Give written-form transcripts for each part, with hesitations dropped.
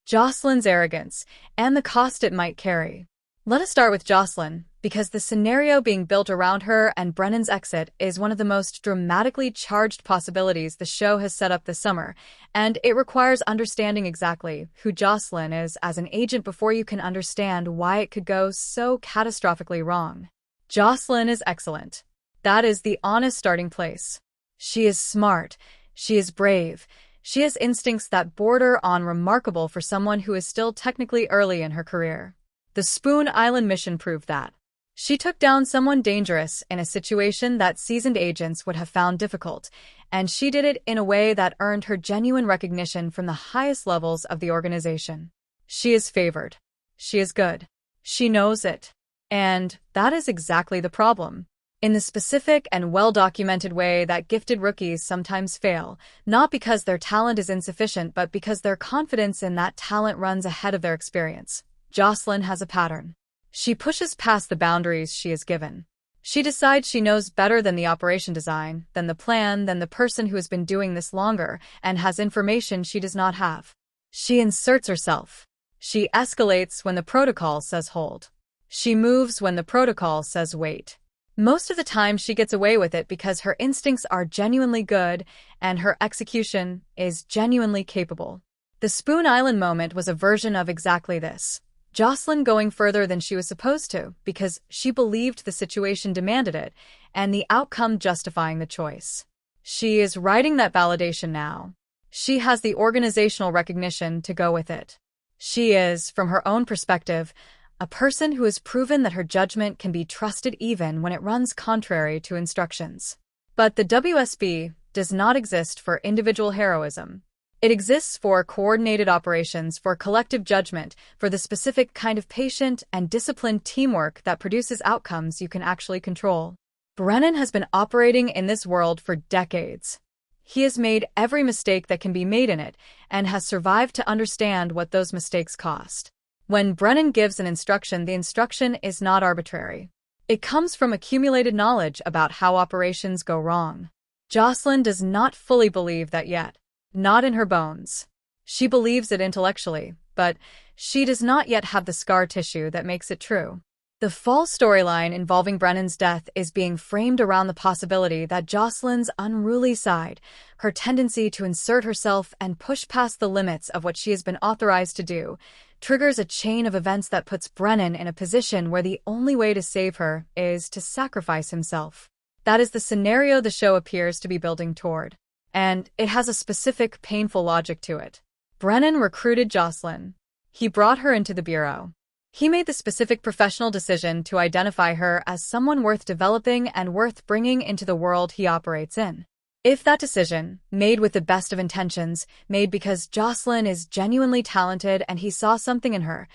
Joselyn's arrogance, and the cost it might carry. Let us start with Joselyn, because the scenario being built around her and Brennan's exit is one of the most dramatically charged possibilities the show has set up this summer, and it requires understanding exactly who Joselyn is as an agent before you can understand why it could go so catastrophically wrong. Joselyn is excellent. That is the honest starting place. She is smart. She is brave. She has instincts that border on remarkable for someone who is still technically early in her career. The Spoon Island mission proved that. She took down someone dangerous in a situation that seasoned agents would have found difficult, and she did it in a way that earned her genuine recognition from the highest levels of the organization. She is favored. She is good. She knows it. And that is exactly the problem. In the specific and well-documented way that gifted rookies sometimes fail, not because their talent is insufficient but because their confidence in that talent runs ahead of their experience. Joselyn has a pattern. She pushes past the boundaries she is given. She decides she knows better than the operation design, than the plan, than the person who has been doing this longer and has information she does not have. She inserts herself. She escalates when the protocol says hold. She moves when the protocol says wait. Most of the time she gets away with it because her instincts are genuinely good and her execution is genuinely capable. The Spoon Island moment was a version of exactly this. Joselyn going further than she was supposed to because she believed the situation demanded it and the outcome justifying the choice. She is writing that validation now. She has the organizational recognition to go with it. She is, from her own perspective, a person who has proven that her judgment can be trusted even when it runs contrary to instructions. But the WSB does not exist for individual heroism. It exists for coordinated operations, for collective judgment, for the specific kind of patient and disciplined teamwork that produces outcomes you can actually control. Brennan has been operating in this world for decades. He has made every mistake that can be made in it and has survived to understand what those mistakes cost. When Brennan gives an instruction, the instruction is not arbitrary. It comes from accumulated knowledge about how operations go wrong. Joselyn does not fully believe that yet. Not in her bones. She believes it intellectually, but she does not yet have the scar tissue that makes it true. The fall storyline involving Brennan's death is being framed around the possibility that Joselyn's unruly side, her tendency to insert herself and push past the limits of what she has been authorized to do, triggers a chain of events that puts Brennan in a position where the only way to save her is to sacrifice himself. That is the scenario the show appears to be building toward. And it has a specific, painful logic to it. Brennan recruited Joselyn. He brought her into the bureau. He made the specific professional decision to identify her as someone worth developing and worth bringing into the world he operates in. If that decision, made with the best of intentions, made because Joselyn is genuinely talented and he saw something in her,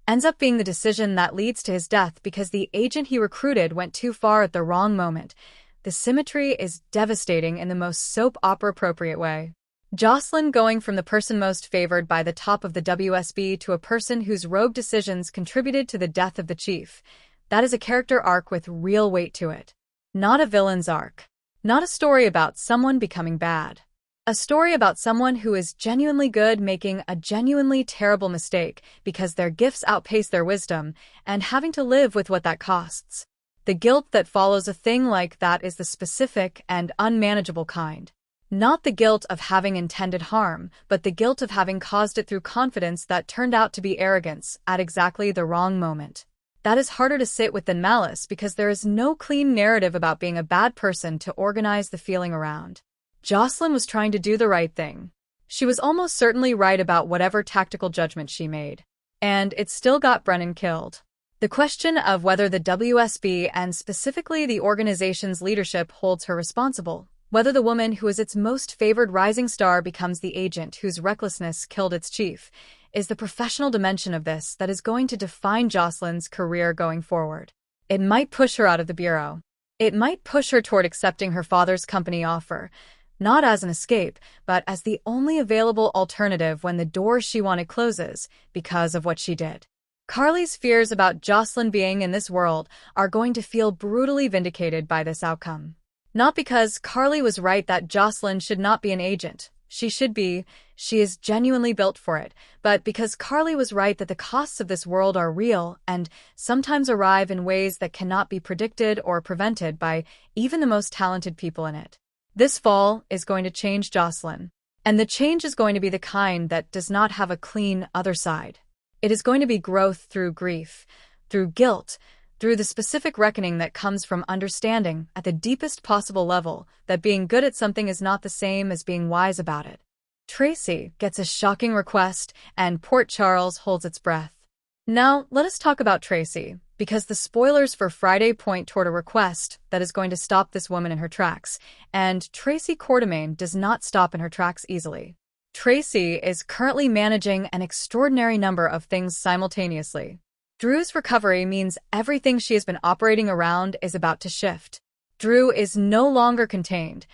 ends up being the decision that leads to his death because the agent he recruited went too far at the wrong moment, the symmetry is devastating in the most soap opera appropriate way. Joselyn going from the person most favored by the top of the WSB to a person whose rogue decisions contributed to the death of the chief. That is a character arc with real weight to it. Not a villain's arc. Not a story about someone becoming bad. A story about someone who is genuinely good making a genuinely terrible mistake because their gifts outpace their wisdom and having to live with what that costs. The guilt that follows a thing like that is the specific and unmanageable kind. Not the guilt of having intended harm, but the guilt of having caused it through confidence that turned out to be arrogance at exactly the wrong moment. That is harder to sit with than malice because there is no clean narrative about being a bad person to organize the feeling around. Joselyn was trying to do the right thing. She was almost certainly right about whatever tactical judgment she made. And it still got Brennan killed. The question of whether the WSB and specifically the organization's leadership holds her responsible, whether the woman who is its most favored rising star becomes the agent whose recklessness killed its chief, is the professional dimension of this that is going to define Joselyn's career going forward. It might push her out of the bureau. It might push her toward accepting her father's company offer, not as an escape, but as the only available alternative when the door she wanted closes because of what she did. Carly's fears about Joselyn being in this world are going to feel brutally vindicated by this outcome. Not because Carly was right that Joselyn should not be an agent, She should be. She is genuinely built for it. But because Carly was right that the costs of this world are real and sometimes arrive in ways that cannot be predicted or prevented by even the most talented people in it. This fall is going to change Joselyn. And the change is going to be the kind that does not have a clean other side. It is going to be growth through grief, through guilt, through the specific reckoning that comes from understanding at the deepest possible level that being good at something is not the same as being wise about it. Tracy gets a shocking request, and Port Charles holds its breath. Now, let us talk about Tracy, because the spoilers for Friday point toward a request that is going to stop this woman in her tracks, and Tracy Quartermain does not stop in her tracks easily. Tracy is currently managing an extraordinary number of things simultaneously. Drew's recovery means everything she has been operating around is about to shift. Drew is no longer contained,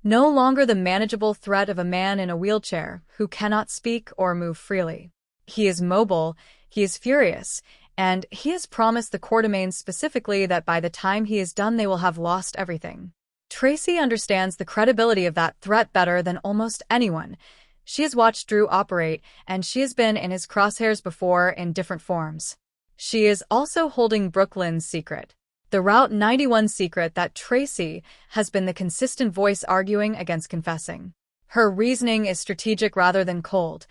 no longer the manageable threat of a man in a wheelchair who cannot speak or move freely. He is mobile, he is furious, and he has promised the Quartermains specifically that by the time he is done they will have lost everything. Tracy understands the credibility of that threat better than almost anyone. She has watched Drew operate, and she has been in his crosshairs before in different forms. She is also holding Brooklyn's secret, the Route 91 secret that Tracy has been the consistent voice arguing against confessing. Her reasoning is strategic rather than cold.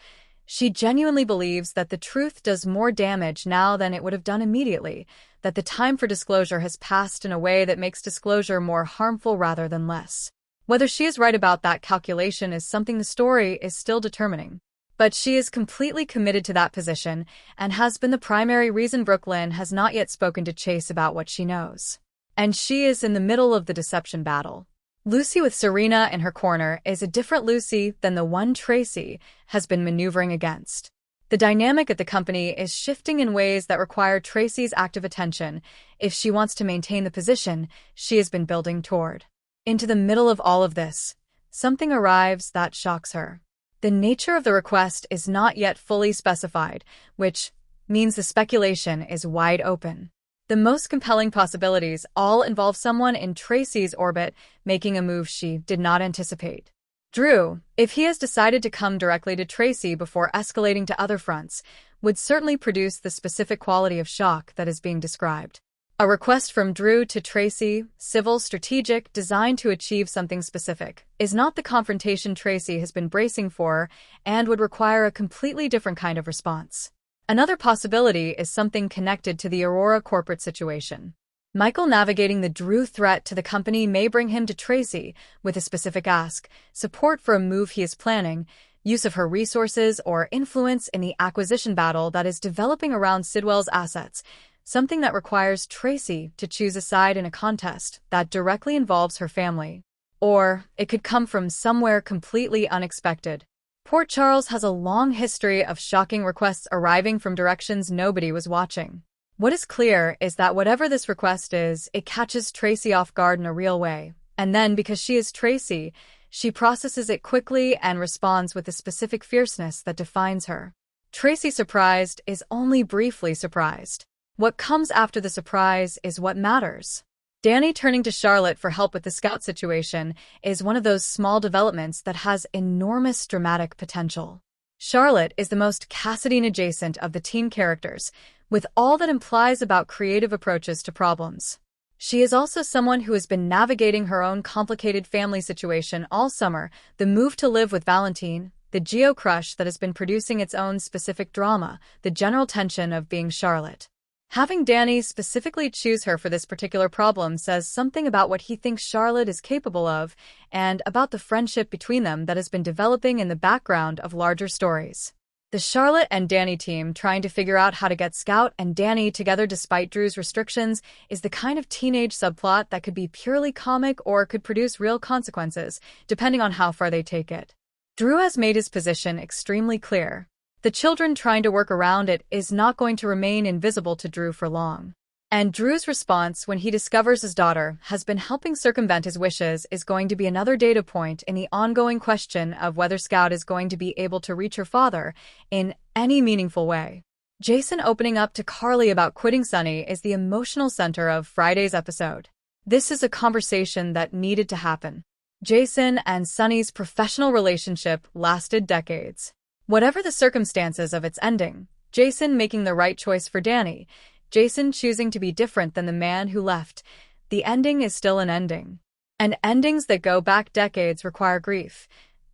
She genuinely believes that the truth does more damage now than it would have done immediately, that the time for disclosure has passed in a way that makes disclosure more harmful rather than less. Whether she is right about that calculation is something the story is still determining. But she is completely committed to that position and has been the primary reason Brooklyn has not yet spoken to Chase about what she knows. And she is in the middle of the deception battle. Lucy with Serena in her corner is a different Lucy than the one Tracy has been maneuvering against. The dynamic at the company is shifting in ways that require Tracy's active attention if she wants to maintain the position she has been building toward. Into the middle of all of this, something arrives that shocks her. The nature of the request is not yet fully specified, which means the speculation is wide open. The most compelling possibilities all involve someone in Tracy's orbit making a move she did not anticipate. Drew, if he has decided to come directly to Tracy before escalating to other fronts, would certainly produce the specific quality of shock that is being described. A request from Drew to Tracy, civil, strategic, designed to achieve something specific, is not the confrontation Tracy has been bracing for and would require a completely different kind of response. Another possibility is something connected to the Aurora corporate situation. Michael navigating the Drew threat to the company may bring him to Tracy with a specific ask, support for a move he is planning, use of her resources, or influence in the acquisition battle that is developing around Sidwell's assets, something that requires Tracy to choose a side in a contest that directly involves her family. Or it could come from somewhere completely unexpected. Port Charles has a long history of shocking requests arriving from directions nobody was watching. What is clear is that whatever this request is, it catches Tracy off guard in a real way. And then, because she is Tracy, she processes it quickly and responds with the specific fierceness that defines her. Tracy surprised is only briefly surprised. What comes after the surprise is what matters. Danny turning to Charlotte for help with the scout situation is one of those small developments that has enormous dramatic potential. Charlotte is the most Cassadine-adjacent of the teen characters, with all that implies about creative approaches to problems. She is also someone who has been navigating her own complicated family situation all summer, the move to live with Valentine, the Geo crush that has been producing its own specific drama, the general tension of being Charlotte. Having Danny specifically choose her for this particular problem says something about what he thinks Charlotte is capable of and about the friendship between them that has been developing in the background of larger stories. The Charlotte and Danny team trying to figure out how to get Scout and Danny together despite Drew's restrictions is the kind of teenage subplot that could be purely comic or could produce real consequences, depending on how far they take it. Drew has made his position extremely clear. The children trying to work around it is not going to remain invisible to Drew for long. And Drew's response when he discovers his daughter has been helping circumvent his wishes is going to be another data point in the ongoing question of whether Scout is going to be able to reach her father in any meaningful way. Jason opening up to Carly about quitting Sunny is the emotional center of Friday's episode. This is a conversation that needed to happen. Jason and Sunny's professional relationship lasted decades. Whatever the circumstances of its ending, Jason making the right choice for Danny, Jason choosing to be different than the man who left, the ending is still an ending. And endings that go back decades require grief,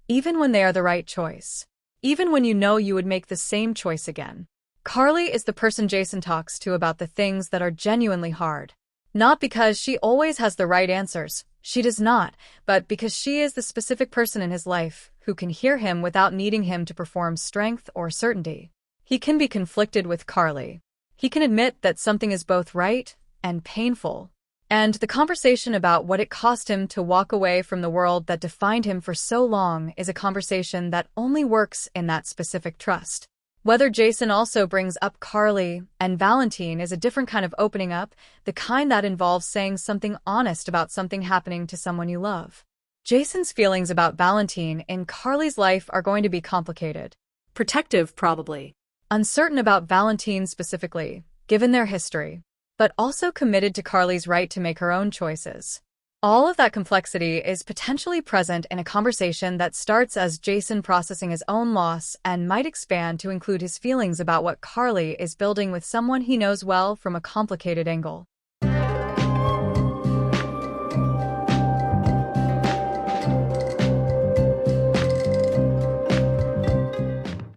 even when they are the right choice. Even when you know you would make the same choice again. Carly is the person Jason talks to about the things that are genuinely hard. Not because she always has the right answers, she does not, but because she is the specific person in his life who can hear him without needing him to perform strength or certainty. He can be conflicted with Carly. He can admit that something is both right and painful. And the conversation about what it cost him to walk away from the world that defined him for so long is a conversation that only works in that specific trust. Whether Jason also brings up Carly and Valentine is a different kind of opening up, the kind that involves saying something honest about something happening to someone you love. Jason's feelings about Valentine in Carly's life are going to be complicated. Protective, probably. Uncertain about Valentine specifically, given their history, but also committed to Carly's right to make her own choices. All of that complexity is potentially present in a conversation that starts as Jason processing his own loss and might expand to include his feelings about what Carly is building with someone he knows well from a complicated angle.